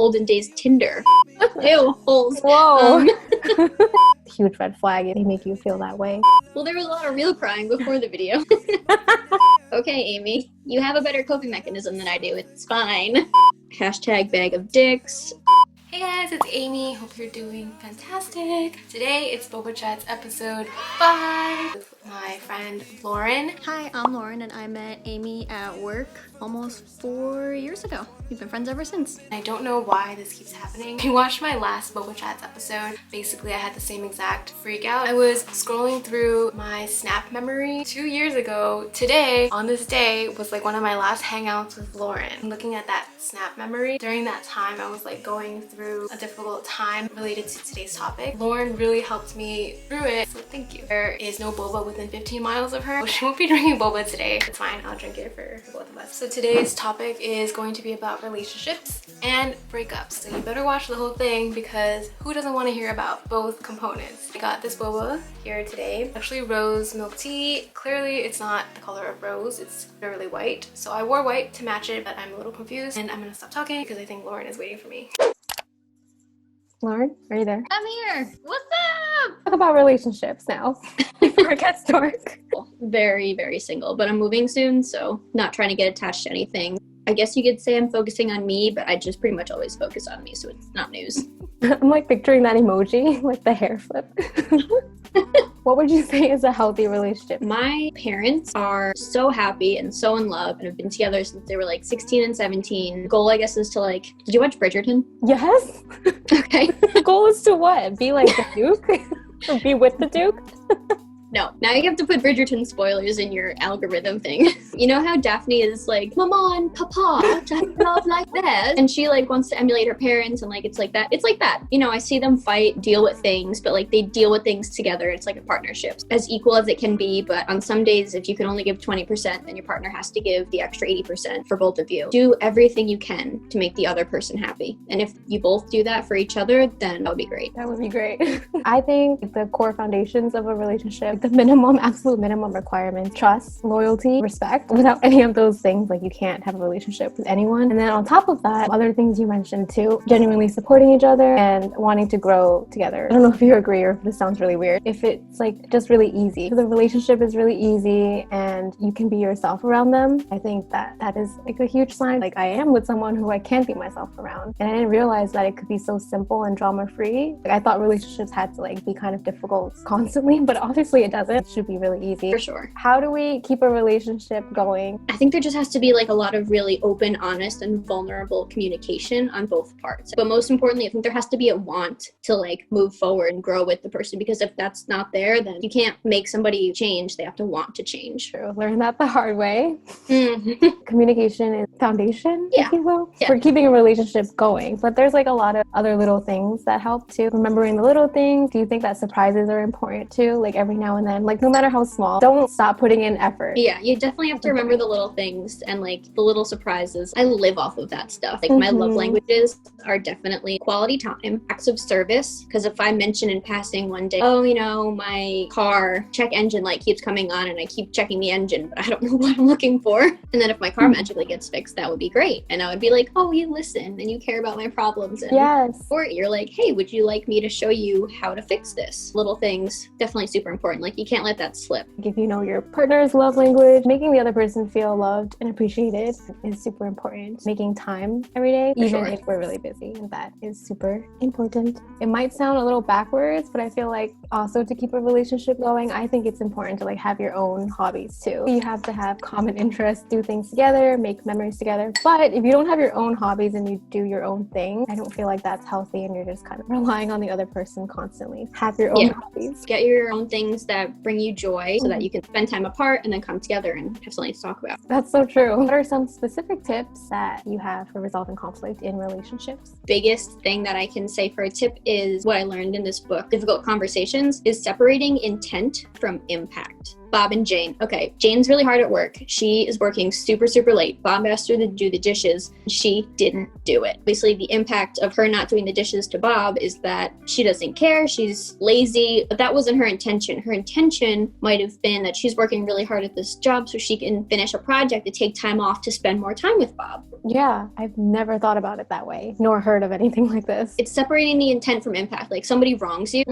olden days Tinder. Ew, holes. Whoa. Huge red flag if they make you feel that way. Well, there was a lot of real crying before the video. Okay, Amy, you have a better coping mechanism than I do. It's fine. Hashtag bag of dicks. Hey guys, it's Amy. Hope you're doing fantastic. Today it's Boba Chat's episode 5 with my friend Lauren. Hi, I'm Lauren and I met Amy at work almost 4 years ago. We've been friends ever since. I don't know why this keeps happening. If you watched my last Boba Chats episode, basically I had the same exact freak out. I was scrolling through my Snap memory 2 years ago. Today, on this day, was like one of my last hangouts with Lauren. Looking at that Snap memory, during that time I was like going through a difficult time related to today's topic. Lauren really helped me through it, so thank you. There is no boba within 15 miles of her. She won't be drinking boba today. It's fine, I'll drink it for both of us. So today's topic is going to be about relationships and breakups. So you better watch the whole thing because who doesn't want to hear about both components? I got this boba here today. Actually rose milk tea. Clearly it's not the color of rose, it's literally white. So I wore white to match it, but I'm a little confused and I'm gonna stop talking because I think Lauren is waiting for me. Lauren, are you there? I'm here. What's up? Talk about relationships now before it gets dark. Very, very single, but I'm moving soon, so not trying to get attached to anything. I guess you could say I'm focusing on me, but I just pretty much always focus on me, so it's not news. I'm like picturing that emoji, like the hair flip. What would you say is a healthy relationship? My parents are so happy and so in love and have been together since they were like 16 and 17. The goal, I guess, is to like, did you watch Bridgerton? Yes. Okay. The goal is to what? Be like the Duke? Or be with the Duke? No, now you have to put Bridgerton spoilers in your algorithm thing. You know how Daphne is like, Mama and Papa, just love like this. And she like wants to emulate her parents and like, it's like that. It's like that. You know, I see them fight, deal with things, but like they deal with things together. It's like a partnership. As equal as it can be, but on some days, if you can only give 20%, then your partner has to give the extra 80% for both of you. Do everything you can to make the other person happy. And if you both do that for each other, then that would be great. That would be great. I think the core foundations of a relationship, the absolute minimum requirements, trust, loyalty, respect. Without any of those things, like you can't have a relationship with anyone. And then on top of that, other things you mentioned too, genuinely supporting each other and wanting to grow together. I don't know if you agree or if this sounds really weird. If it's like just really easy, the relationship is really easy and you can be yourself around them, I think that is like a huge sign. Like I am with someone who I can't be myself around. And I didn't realize that it could be so simple and drama-free. Like I thought relationships had to like be kind of difficult constantly, but obviously it doesn't. It should be really easy. For sure. How do we keep a relationship going? I think there just has to be like a lot of really open, honest, and vulnerable communication on both parts. But most importantly, I think there has to be a want to like move forward and grow with the person, because if that's not there, then you can't make somebody change. They have to want to change. True. Learn that the hard way. Mm-hmm. Communication is foundation, if you will, Yeah. for keeping a relationship going. But there's like a lot of other little things that help too. Remembering the little things. Do you think that surprises are important too? Like every now and then, like no matter how small, don't stop putting in effort. Yeah, you definitely have to remember the little things and like the little surprises. I live off of that stuff. Like my love languages are definitely quality time, acts of service. Because if I mention in passing one day, oh, you know, my car check engine light keeps coming on and I keep checking the engine, but I don't know what I'm looking for. And then if my car magically gets fixed, that would be great. And I would be like, oh, you listen and you care about my problems. And yes. Or you're like, hey, would you like me to show you how to fix this? Little things, definitely super important. Like you can't let that slip. If you know your partner's love language, making the other person feel loved and appreciated is super important. Making time every day, even if we're really busy, and that is super important. It might sound a little backwards, but I feel like also to keep a relationship going, I think it's important to like have your own hobbies too. You have to have common interests, do things together, make memories together. But if you don't have your own hobbies and you do your own thing, I don't feel like that's healthy and you're just kind of relying on the other person constantly. Have your own hobbies. Get your own things that bring you joy so that you can spend time apart and then come together and have something to talk about. That's so true. What are some specific tips that you have for resolving conflict in relationships? Biggest thing that I can say for a tip is what I learned in this book, Difficult Conversations, is separating intent from impact. Bob and Jane. Okay, Jane's really hard at work. She is working super, super late. Bob asked her to do the dishes. She didn't do it. Basically, the impact of her not doing the dishes to Bob is that she doesn't care. She's lazy, but that wasn't her intention. Her intention might have been that she's working really hard at this job so she can finish a project to take time off to spend more time with Bob. Yeah, I've never thought about it that way, nor heard of anything like this. It's separating the intent from impact. Like, somebody wrongs you,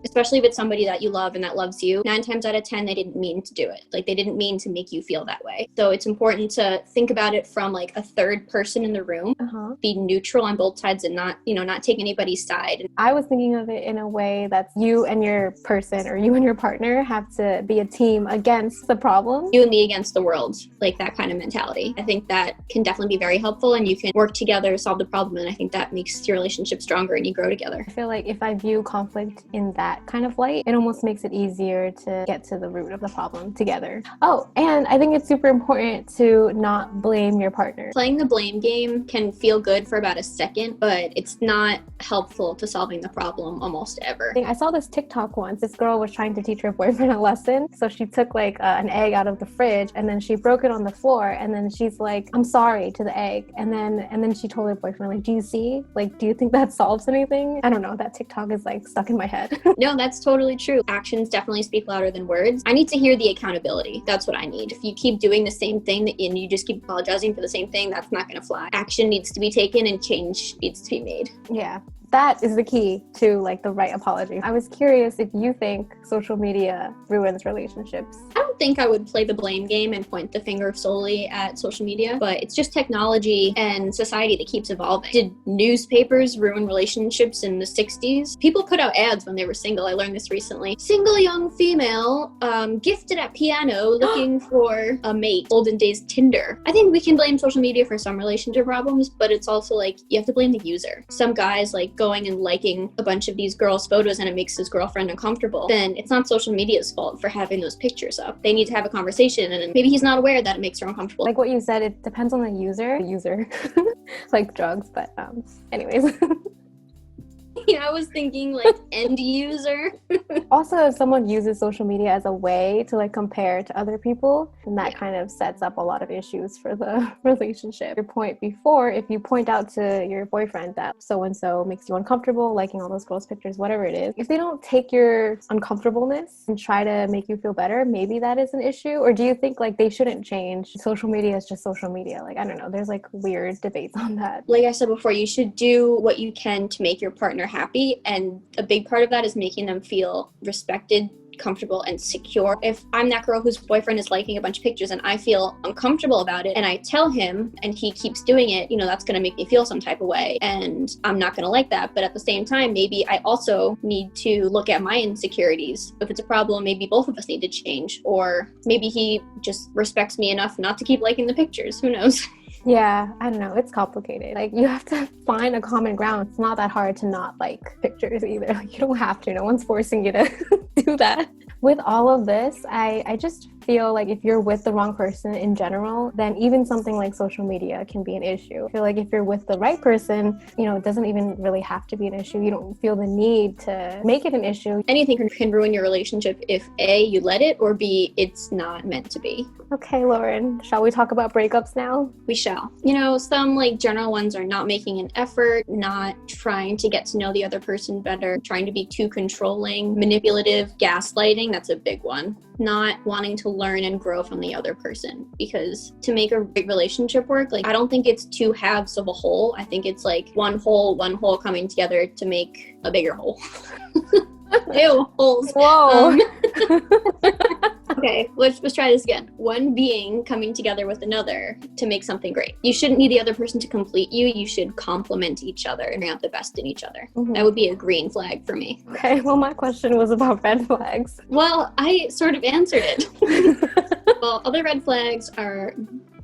especially if it's somebody that you love and that loves you. 9 times out of 10, they didn't mean to do it. Like, they didn't mean to make you feel that way. So it's important to think about it from like a third person in the room, be neutral on both sides and not take anybody's side. I was thinking of it in a way that you and your person or you and your partner have to be a team against the problem. You and me against the world, like that kind of mentality. I think that can definitely be very helpful, and you can work together, solve the problem, and I think that makes your relationship stronger and you grow together. I feel like if I view conflict in that kind of light, it almost makes it easier to get to the root of the problem together. Oh, and I think it's super important to not blame your partner. Playing the blame game can feel good for about a second, but it's not helpful to solving the problem almost ever. I saw this TikTok once. This girl was trying to teach her boyfriend a lesson. So she took like an egg out of the fridge and then she broke it on the floor, and then she's like, "I'm sorry" to the egg. And then she told her boyfriend, like, "Do you see? Like, do you think that solves anything?" I don't know. That TikTok is like stuck in my head. No, that's totally true. Actions definitely speak louder than words. I need to hear the accountability. That's what I need. If you keep doing the same thing and you just keep apologizing for the same thing, that's not going to fly. Action needs to be taken and change needs to be made. Yeah. That is the key to like the right apology. I was curious if you think social media ruins relationships. I don't think I would play the blame game and point the finger solely at social media, but it's just technology and society that keeps evolving. Did newspapers ruin relationships in the 60s? People put out ads when they were single. I learned this recently. Single young female, gifted at piano, looking for a mate. Olden days Tinder. I think we can blame social media for some relationship problems, but it's also like you have to blame the user. Some guys like going and liking a bunch of these girls' photos and it makes his girlfriend uncomfortable, then it's not social media's fault for having those pictures up. They need to have a conversation, and maybe he's not aware that it makes her uncomfortable. Like what you said, it depends on the user. Like drugs, but anyways. Yeah, I was thinking like end user. Also, if someone uses social media as a way to like compare to other people, then that kind of sets up a lot of issues for the relationship. Your point before, if you point out to your boyfriend that so-and-so makes you uncomfortable, liking all those girls' pictures, whatever it is, if they don't take your uncomfortableness and try to make you feel better, maybe that is an issue. Or do you think like they shouldn't change? Social media is just social media. Like, I don't know. There's like weird debates on that. Like I said before, you should do what you can to make your partner happy, and a big part of that is making them feel respected, comfortable, and secure. If I'm that girl whose boyfriend is liking a bunch of pictures and I feel uncomfortable about it and I tell him and he keeps doing it, that's going to make me feel some type of way, and I'm not going to like that. But at the same time, maybe I also need to look at my insecurities. If it's a problem, maybe both of us need to change, or maybe he just respects me enough not to keep liking the pictures. Who knows? Yeah, I don't know. It's complicated. Like, you have to find a common ground. It's not that hard to not like pictures either. Like, you don't have to. No one's forcing you to do that. With all of this, I just feel like if you're with the wrong person in general, then even something like social media can be an issue. I feel like if you're with the right person, it doesn't even really have to be an issue. You don't feel the need to make it an issue. Anything can ruin your relationship if A, you let it, or B, it's not meant to be. Okay, Lauren, shall we talk about breakups now? We shall. Some like general ones are not making an effort, not trying to get to know the other person better, trying to be too controlling, manipulative, gaslighting. That's a big one. Not wanting to learn and grow from the other person, because to make a big relationship work, I don't think it's two halves of a whole. I think it's like one whole coming together to make a bigger whole. Ew, holes. Whoa. Okay, let's try this again. One being coming together with another to make something great. You shouldn't need the other person to complete you. You should complement each other and bring out the best in each other. Mm-hmm. That would be a green flag for me. Okay, well, my question was about red flags. Well, I sort of answered it. Well, other red flags are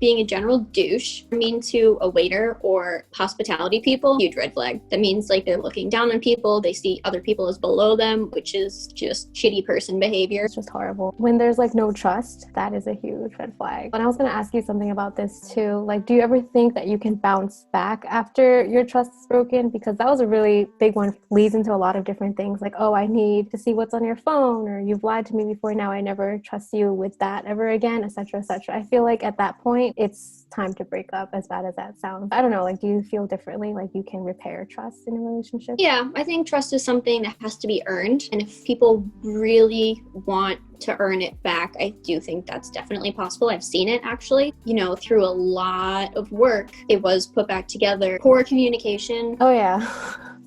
being a general douche, mean to a waiter or hospitality people, huge red flag. That means like they're looking down on people, they see other people as below them, which is just shitty person behavior. It's just horrible. When there's like no trust, that is a huge red flag. And I was going to ask you something about this too. Like, do you ever think that you can bounce back after your trust is broken? Because that was a really big one. Leads into a lot of different things like, oh, I need to see what's on your phone, or you've lied to me before, now I never trust you with that ever again, etc., etc. I feel like at that point it's time to break up, as bad as that sounds. I don't know, like, do you feel differently, like you can repair trust in a relationship? Yeah, I think trust is something that has to be earned, and if people really want to earn it back, I do think that's definitely possible. I've seen it actually, through a lot of work. It was put back together. Poor communication. Oh yeah.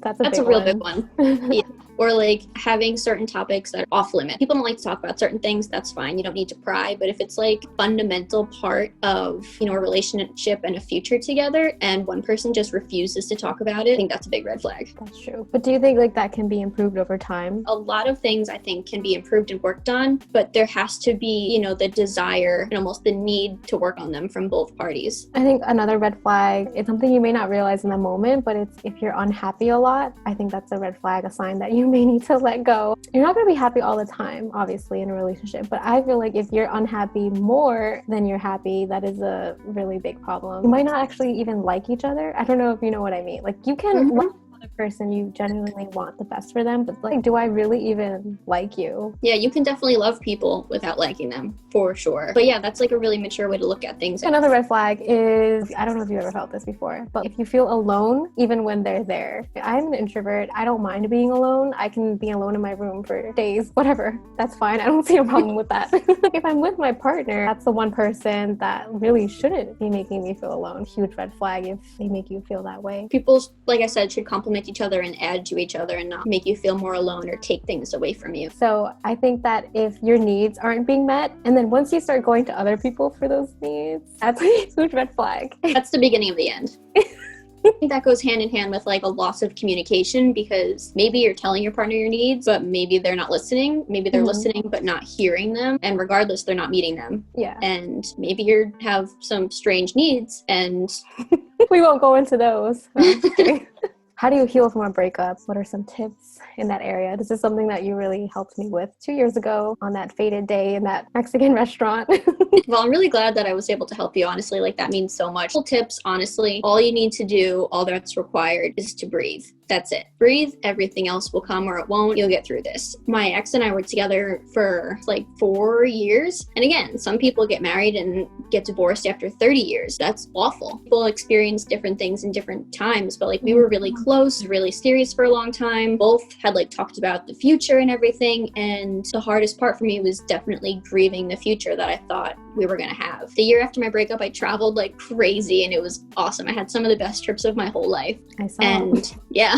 That's a real big one. Yeah. Or like having certain topics that are off limit. People don't like to talk about certain things. That's fine. You don't need to pry. But if it's like fundamental part of, a relationship and a future together, and one person just refuses to talk about it, I think that's a big red flag. That's true. But do you think like that can be improved over time? A lot of things I think can be improved and worked on, but there has to be, the desire and almost the need to work on them from both parties. I think another red flag, it's something you may not realize in the moment, but it's if you're unhappy a lot, I think that's a red flag, a sign that you may need to let go. You're not going to be happy all the time, obviously, in a relationship, but I feel like if you're unhappy more than you're happy, that is a really big problem. You might not actually even like each other. I don't know if you know what I mean. Like, you can like another person, you genuinely want the best for them, but like, do I really even like you? Yeah, you can definitely love people without liking them, for sure. But yeah, that's like a really mature way to look at things. Another red flag is, I don't know if you ever felt this before, but if you feel alone even when they're there. I'm an introvert. I don't mind being alone. I can be alone in my room for days, whatever. That's fine. I don't see a problem with that. If I'm with my partner, that's the one person that really shouldn't be making me feel alone. Huge red flag if they make you feel that way. People, like I said, should compliment each other and add to each other and not make you feel more alone or take things away from you. So I think that if your needs aren't being met, and then once you start going to other people for those needs, that's a huge red flag. That's the beginning of the end. I think that goes hand in hand with like a loss of communication, because maybe you're telling your partner your needs, but maybe they're not listening. Maybe they're listening, but not hearing them. And regardless, they're not meeting them. Yeah. And maybe you have some strange needs, and we won't go into those. How do you heal from a breakup? What are some tips in that area? This is something that you really helped me with 2 years ago on that fated day in that Mexican restaurant. Well, I'm really glad that I was able to help you, honestly. Like, that means so much. Tips, honestly, all you need to do, all that's required is to breathe. That's it. Breathe. Everything else will come, or it won't. You'll get through this. My ex and I were together for like 4 years. And again, some people get married and get divorced after 30 years. That's awful. People experience different things in different times, but like, we were really close, really serious for a long time. Both had like talked about the future and everything. And the hardest part for me was definitely grieving the future that I thought we were going to have. The year after my breakup, I traveled like crazy, and it was awesome. I had some of the best trips of my whole life. I saw. And yeah.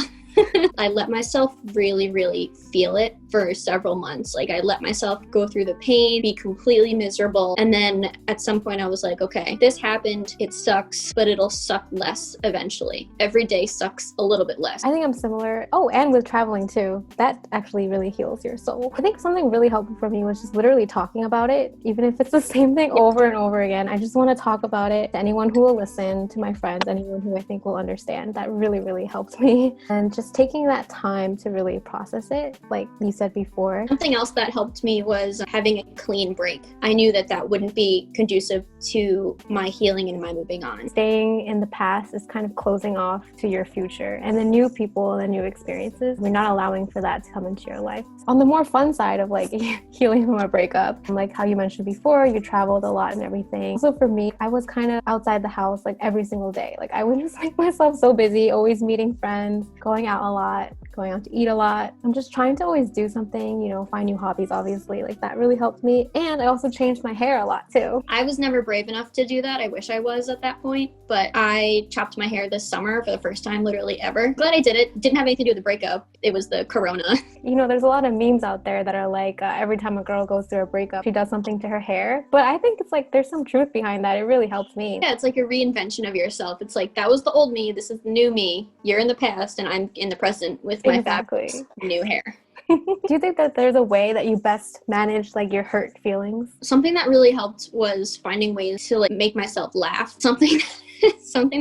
I let myself really, really feel it for several months. Like, I let myself go through the pain, be completely miserable. And then at some point I was like, okay, this happened. It sucks, but it'll suck less eventually. Every day sucks a little bit less. I think I'm similar. Oh, and with traveling too. That actually really heals your soul. I think something really helpful for me was just literally talking about it, even if it's the same thing over and over again. I just want to talk about it to anyone who will listen, to my friends, anyone who I think will understand. That really, really helped me. And just taking that time to really process it, like you said before. Something else that helped me was having a clean break. I knew that that wouldn't be conducive to my healing and my moving on. Staying in the past is kind of closing off to your future and the new people and the new experiences. We're not allowing for that to come into your life. On the more fun side of like healing from a breakup, like how you mentioned before, you traveled a lot and everything. So for me, I was kind of outside the house like every single day. Like, I would just make myself so busy, always meeting friends, going out a lot, going out to eat a lot. I'm just trying to always do something, find new hobbies, obviously. Like, that really helped me. And I also changed my hair a lot too. I was never brave enough to do that. I wish I was at that point, but I chopped my hair this summer for the first time literally ever. Glad I did it. Didn't have anything to do with the breakup. It was the corona. There's a lot of memes out there that are like, every time a girl goes through a breakup, she does something to her hair. But I think it's like, there's some truth behind that. It really helps me. Yeah, it's like a reinvention of yourself. It's like, that was the old me. This is the new me. You're in the past and I'm in the present with my fabulous new hair. Do you think that there's a way that you best manage like your hurt feelings? Something that really helped was finding ways to like make myself laugh. Something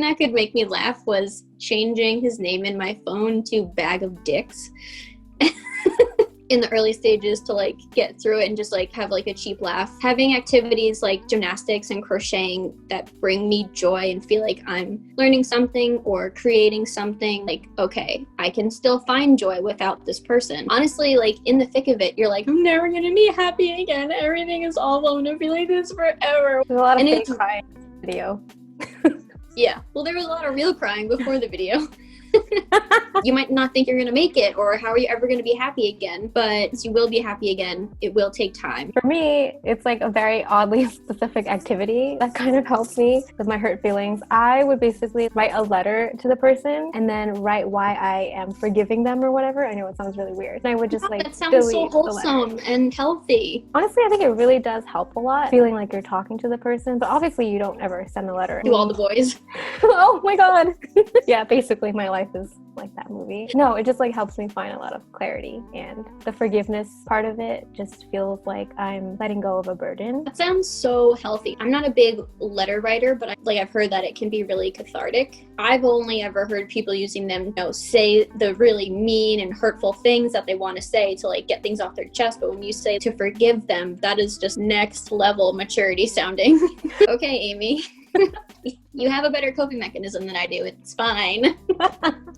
that could make me laugh was changing his name in my phone to Bag of Dicks. In the early stages to like get through it and just like have like a cheap laugh. Having activities like gymnastics and crocheting that bring me joy and feel like I'm learning something or creating something, like, okay, I can still find joy without this person. Honestly, like in the thick of it, you're like, I'm never gonna be happy again. Everything is awful. I'm gonna be like this forever. There's a lot of And fake crying in the video. Yeah, well, there was a lot of real crying before the video. You might not think you're going to make it, or how are you ever going to be happy again, but you will be happy again. It will take time. For me, it's like a very oddly specific activity that kind of helps me with my hurt feelings. I would basically write a letter to the person and then write why I am forgiving them or whatever. I know it sounds really weird. And I would just like that sounds so delete the letter. wholesome and healthy. Honestly, I think it really does help a lot, feeling like you're talking to the person, but obviously you don't ever send a letter. To all the boys. Oh my god. Yeah, basically my life is like that movie. No, it just like helps me find a lot of clarity, and the forgiveness part of it just feels like I'm letting go of a burden. That sounds so healthy. I'm not a big letter writer, but I've heard that it can be really cathartic. I've only ever heard people using them, you know, say the really mean and hurtful things that they want to say to like get things off their chest. But when you say to forgive them, that is just next level maturity sounding. Okay, Amy. You have a better coping mechanism than I do. It's fine.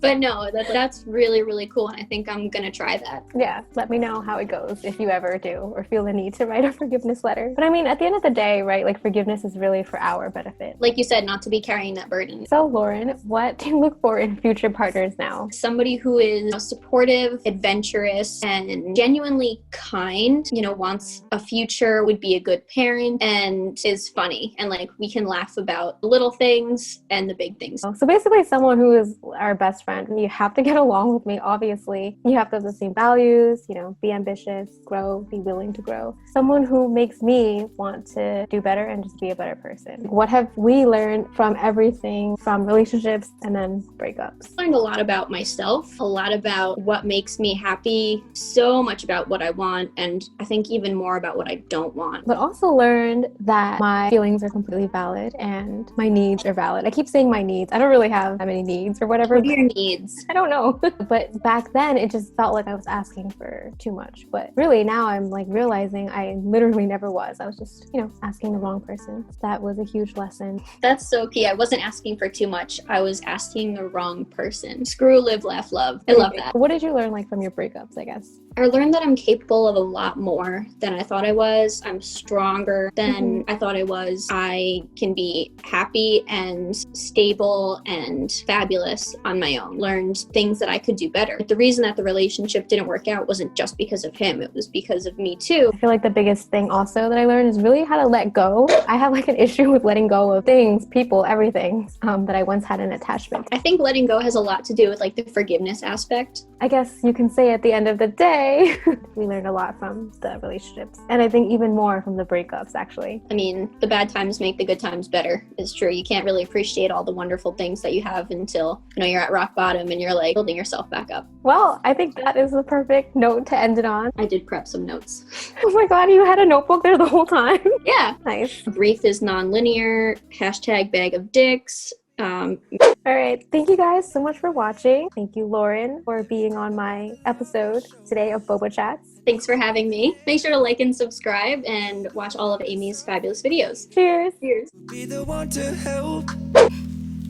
But no, that's really, really cool. And I think I'm going to try that. Yeah, let me know how it goes if you ever do or feel the need to write a forgiveness letter. But I mean, at the end of the day, right, like forgiveness is really for our benefit. Like you said, not to be carrying that burden. So Lauren, what do you look for in future partners now? Somebody who is supportive, adventurous, and genuinely kind, you know, wants a future, would be a good parent, and is funny. And like we can laugh about the little things and the big things. So basically someone who is our best friend. You have to get along with me, obviously. You have to have the same values, you know, be ambitious, grow, be willing to grow. Someone who makes me want to do better and just be a better person. What have we learned from everything from relationships and then breakups? I learned a lot about myself, a lot about what makes me happy, so much about what I want, and I think even more about what I don't want. But also learned that my feelings are completely valid and my needs are valid. I keep saying my needs. I don't really have that many needs or whatever. What are your needs? I don't know. But back then it just felt like I was asking for too much. But really now I'm like realizing I literally never was. I was just, you know, asking the wrong person. That was a huge lesson. That's so key. I wasn't asking for too much. I was asking the wrong person. Screw, live, laugh, love. I love that. What did you learn like from your breakups, I guess? I learned that I'm capable of a lot more than I thought I was. I'm stronger than I thought I was. I can be happy and stable and fabulous on my own. Learned things that I could do better. The reason that the relationship didn't work out wasn't just because of him. It was because of me too. I feel like the biggest thing also that I learned is really how to let go. I have like an issue with letting go of things, people, everything that I once had an attachment. I think letting go has a lot to do with like the forgiveness aspect. I guess you can say at the end of the day, we learned a lot from the relationships. And I think even more from the breakups, actually. I mean, the bad times make the good times better. It's true. You can't really appreciate all the wonderful things that you have until, you know, you're at rock bottom and you're like building yourself back up. Well, I think that is the perfect note to end it on. I did prep some notes. Oh my god, you had a notebook there the whole time? Yeah. Nice. Grief is non-linear. #bag of dicks. All right. Thank you guys so much for watching. Thank you, Lauren, for being on my episode today of Boba Chats. Thanks for having me. Make sure to like and subscribe and watch all of Amy's fabulous videos. Cheers. Cheers. Be the one to help,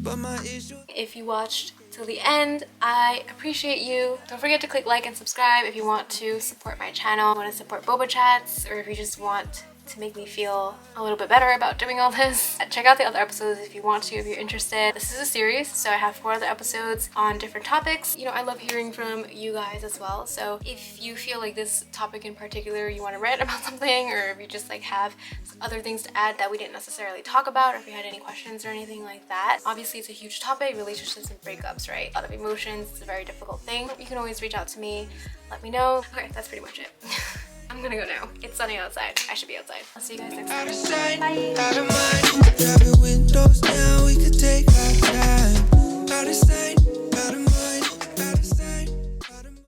but my issue. If you watched till the end, I appreciate you. Don't forget to click like and subscribe if you want to support my channel, want to support Boba Chats, or if you just want to make me feel a little bit better about doing all this. Check out the other episodes if you want to, if you're interested. This is a series, so I have 4 other episodes on different topics. You know, I love hearing from you guys as well, so if you feel like this topic in particular you want to rant about something, or if you just like have other things to add that we didn't necessarily talk about, or if you had any questions or anything like that. Obviously it's a huge topic, relationships and breakups, right? A lot of emotions, it's a very difficult thing. You can always reach out to me, let me know. Okay, that's pretty much it. I'm gonna go now. It's sunny outside. I should be outside. I'll see you guys next time. Out of sight, Bye. out of mind. Drop your windows down, we could take our time. Out of sight.